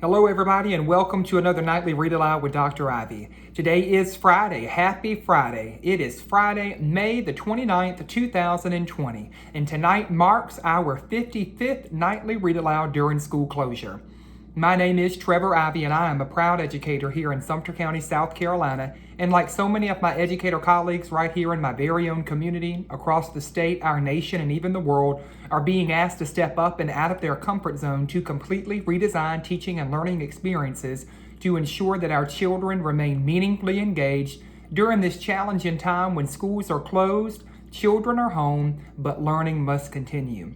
Hello everybody and welcome to another nightly Read Aloud with Dr. Ivey. Today is Friday. Happy Friday. It is Friday, May the 29th, 2020, and tonight marks our 55th nightly Read Aloud during school closure. My name is Trevor Ivey and I am a proud educator here in Sumter County, South Carolina, and like so many of my educator colleagues right here in my very own community, across the state, our nation, and even the world, are being asked to step up and out of their comfort zone to completely redesign teaching and learning experiences to ensure that our children remain meaningfully engaged during this challenging time when schools are closed, children are home, but learning must continue.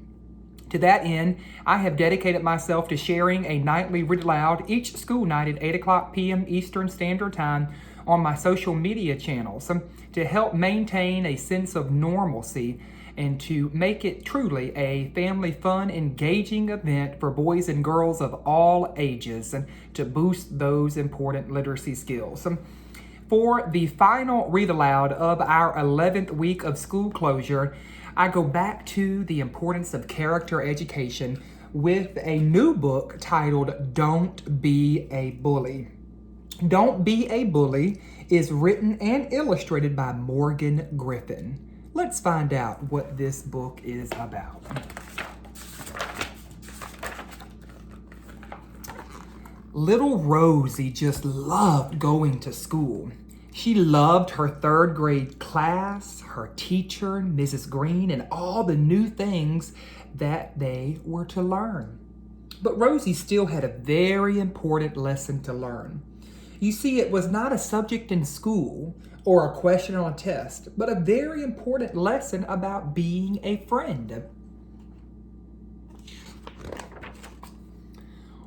To that end, I have dedicated myself to sharing a nightly Read Aloud each school night at 8 o'clock p.m. Eastern Standard Time on my social media channels to help maintain a sense of normalcy and to make it truly a family fun, engaging event for boys and girls of all ages and to boost those important literacy skills. For the final Read Aloud of our 11th week of school closure, I go back to the importance of character education with a new book titled Don't Be a Bully. Don't Be a Bully is written and illustrated by Morgan Griffin. Let's find out what this book is about. Little Rosie just loved going to school. She loved her third grade class, her teacher, Mrs. Green, and all the new things that they were to learn. But Rosie still had a very important lesson to learn. You see, it was not a subject in school or a question on a test, but a very important lesson about being a friend.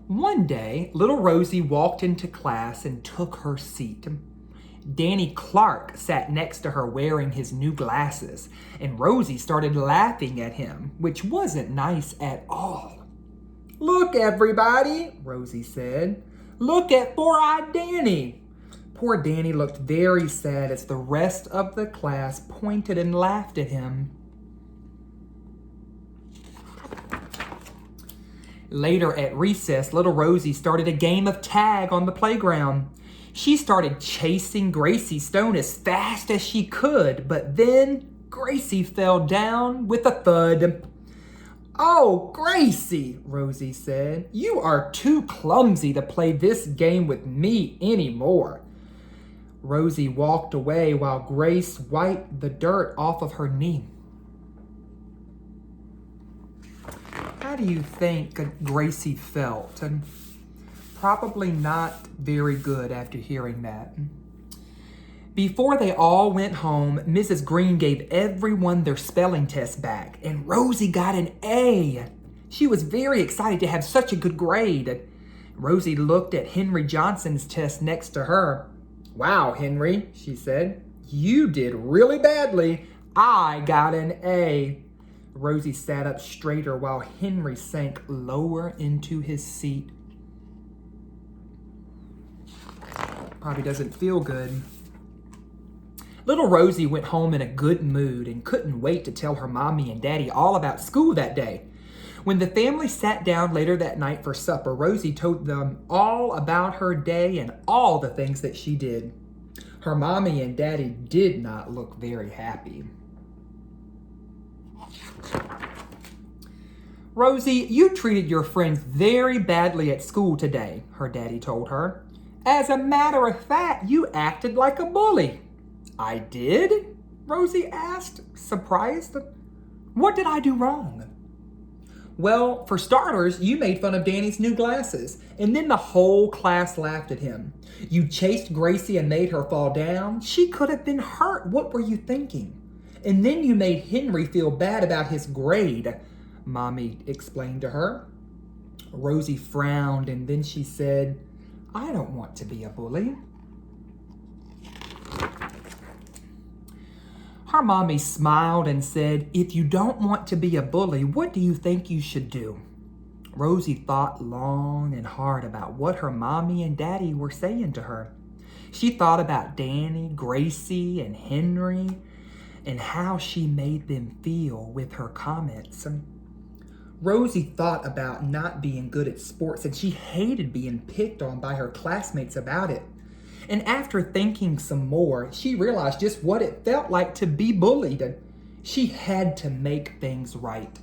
One day, little Rosie walked into class and took her seat. Danny Clark sat next to her wearing his new glasses, and Rosie started laughing at him, which wasn't nice at all. "Look, everybody," Rosie said. "Look at four-eyed Danny." Poor Danny looked very sad as the rest of the class pointed and laughed at him. Later at recess, little Rosie started a game of tag on the playground. She started chasing Gracie Stone as fast as she could, but then Gracie fell down with a thud. "Oh, Gracie," Rosie said, "you are too clumsy to play this game with me anymore." Rosie walked away while Grace wiped the dirt off of her knee. How do you think Gracie felt? And probably not very good after hearing that. Before they all went home, Mrs. Green gave everyone their spelling test back, and Rosie got an A. She was very excited to have such a good grade. Rosie looked at Henry Johnson's test next to her. "Wow, Henry," she said, "you did really badly. I got an A." Rosie sat up straighter while Henry sank lower into his seat. Probably doesn't feel good. Little Rosie went home in a good mood and couldn't wait to tell her mommy and daddy all about school that day. When the family sat down later that night for supper, Rosie told them all about her day and all the things that she did. Her mommy and daddy did not look very happy. "Rosie, you treated your friends very badly at school today," her daddy told her. "As a matter of fact, you acted like a bully." "I did?" Rosie asked, surprised. "What did I do wrong?" "Well, for starters, you made fun of Danny's new glasses, and then the whole class laughed at him. You chased Gracie and made her fall down. She could have been hurt. What were you thinking? And then you made Henry feel bad about his grade," Mommy explained to her. Rosie frowned, and then she said, "I don't want to be a bully." Her mommy smiled and said, "If you don't want to be a bully, what do you think you should do?" Rosie thought long and hard about what her mommy and daddy were saying to her. She thought about Danny, Gracie, and Henry, and how she made them feel with her comments. Rosie thought about not being good at sports, and she hated being picked on by her classmates about it. And after thinking some more, she realized just what it felt like to be bullied, and she had to make things right.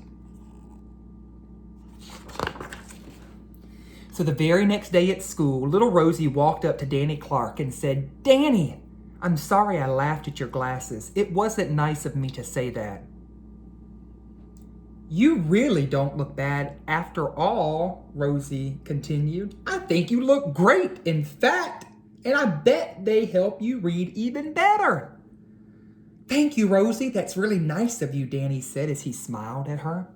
So the very next day at school, little Rosie walked up to Danny Clark and said, "Danny, I'm sorry I laughed at your glasses. It wasn't nice of me to say that." "You really don't look bad after all," Rosie continued. "I think you look great, in fact, and I bet they help you read even better." "Thank you, Rosie. That's really nice of you," Danny said as he smiled at her.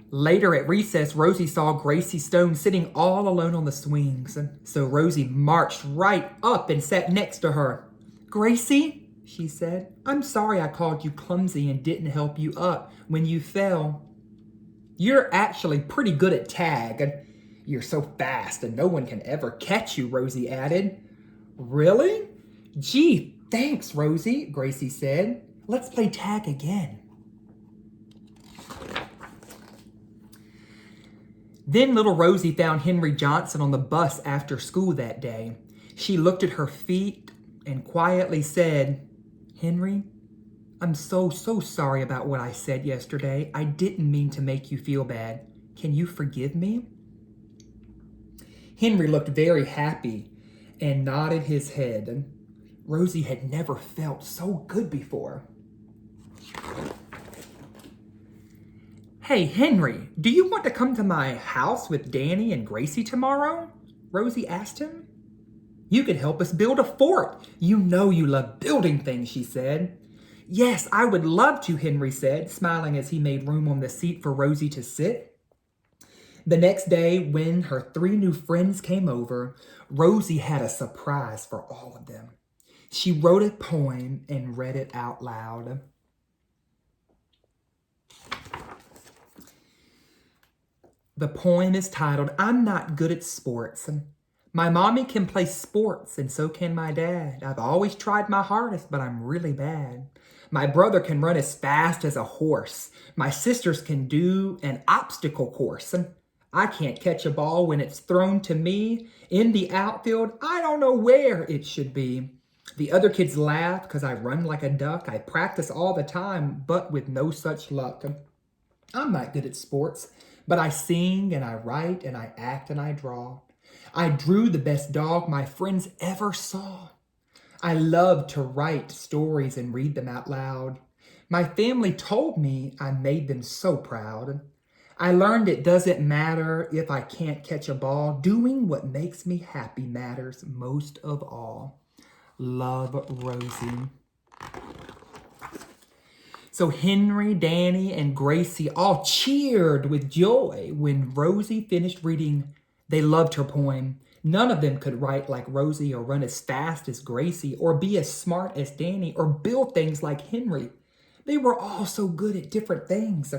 Later at recess, Rosie saw Gracie Stone sitting all alone on the swings. So Rosie marched right up and sat next to her. "Gracie," she said, "I'm sorry I called you clumsy and didn't help you up when you fell." "You're actually pretty good at tag. You're so fast and no one can ever catch you," Rosie added. "Really? Gee, thanks, Rosie," Gracie said. "Let's play tag again." Then little Rosie found Henry Johnson on the bus after school that day. She looked at her feet and quietly said, "Henry, I'm so sorry about what I said yesterday. I didn't mean to make you feel bad. Can you forgive me?" Henry looked very happy and nodded his head. Rosie had never felt so good before. "Hey, Henry, do you want to come to my house with Danny and Gracie tomorrow?" Rosie asked him. "You could help us build a fort. You know you love building things," she said. "Yes, I would love to," Henry said, smiling as he made room on the seat for Rosie to sit. The next day, when her 3 new friends came over, Rosie had a surprise for all of them. She wrote a poem and read it out loud. The poem is titled, "I'm Not Good at Sports." "My mommy can play sports, and so can my dad. I've always tried my hardest, but I'm really bad. My brother can run as fast as a horse. My sisters can do an obstacle course. I can't catch a ball when it's thrown to me. In the outfield, I don't know where it should be. The other kids laugh because I run like a duck. I practice all the time, but with no such luck. I'm not good at sports, but I sing and I write and I act and I draw. I drew the best dog my friends ever saw. I love to write stories and read them out loud. My family told me I made them so proud. I learned it doesn't matter if I can't catch a ball. Doing what makes me happy matters most of all. Love, Rosie." So Henry, Danny, and Gracie all cheered with joy when Rosie finished reading. They loved her poem. None of them could write like Rosie or run as fast as Gracie or be as smart as Danny or build things like Henry. They were all so good at different things.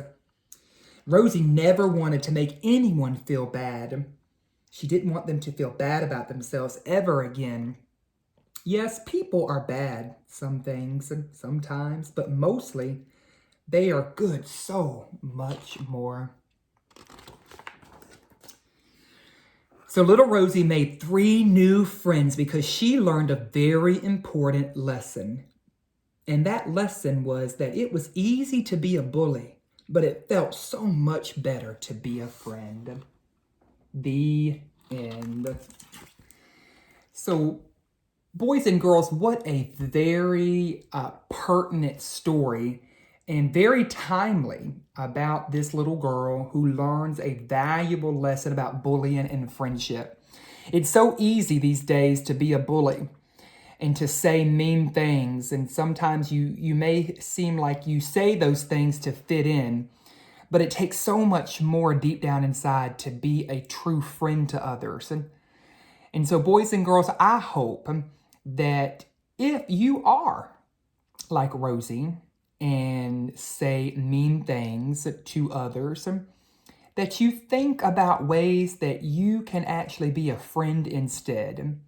Rosie never wanted to make anyone feel bad. She didn't want them to feel bad about themselves ever again. Yes, people are bad, some things and sometimes, but mostly they are good so much more. So little Rosie made 3 new friends because she learned a very important lesson. And that lesson was that it was easy to be a bully, but it felt so much better to be a friend. The end. So, boys and girls, what a very pertinent story and very timely about this little girl who learns a valuable lesson about bullying and friendship. It's so easy these days to be a bully and to say mean things, and sometimes you may seem like you say those things to fit in, but it takes so much more deep down inside to be a true friend to others. And so, boys and girls, I hope that if you are like Rosie and say mean things to others, that you think about ways that you can actually be a friend instead.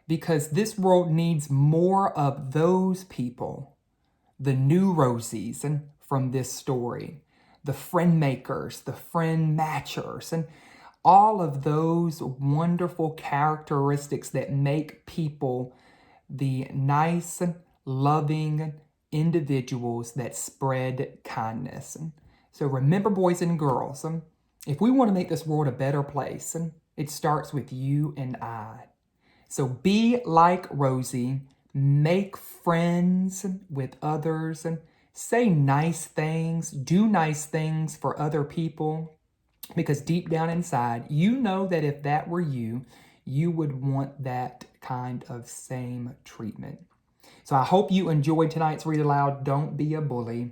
Because this world needs more of those people the new Rosies and from this story, the friend makers, the friend matchers, and all of those wonderful characteristics that make people the nice, loving individuals that spread kindness. So remember, boys and girls, if we want to make this world a better place, it starts with you and I. So be like Rosie, make friends with others, and say nice things, do nice things for other people, because deep down inside, you know that if that were you, you would want that kind of same treatment. So I hope you enjoyed tonight's Read Aloud. Don't be a bully.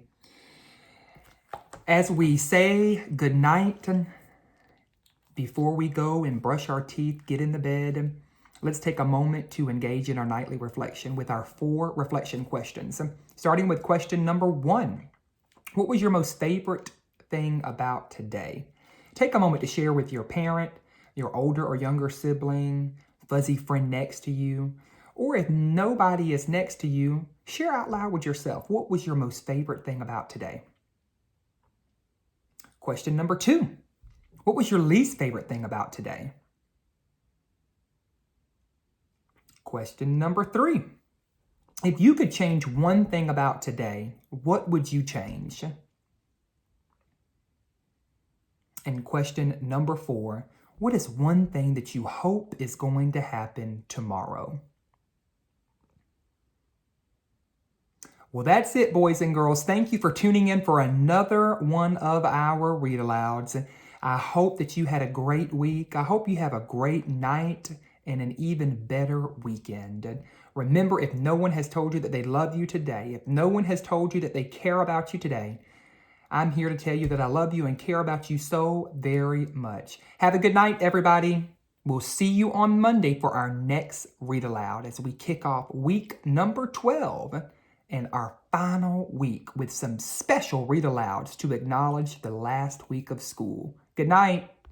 As we say goodnight, before we go and brush our teeth, get in the bed, let's take a moment to engage in our nightly reflection with our 4 reflection questions. Starting with question number 1. What was your most favorite thing about today? Take a moment to share with your parent, your older or younger sibling, fuzzy friend next to you, or if nobody is next to you, share out loud with yourself. What was your most favorite thing about today? Question number 2. What was your least favorite thing about today? Question number 3. If you could change one thing about today, what would you change? And question number 4, what is one thing that you hope is going to happen tomorrow? Well, that's it, boys and girls. Thank you for tuning in for another one of our Read Alouds. I hope that you had a great week. I hope you have a great night and an even better weekend. Remember, if no one has told you that they love you today, if no one has told you that they care about you today, I'm here to tell you that I love you and care about you so very much. Have a good night, everybody. We'll see you on Monday for our next Read Aloud as we kick off week number 12 and our final week with some special Read Alouds to acknowledge the last week of school. Good night.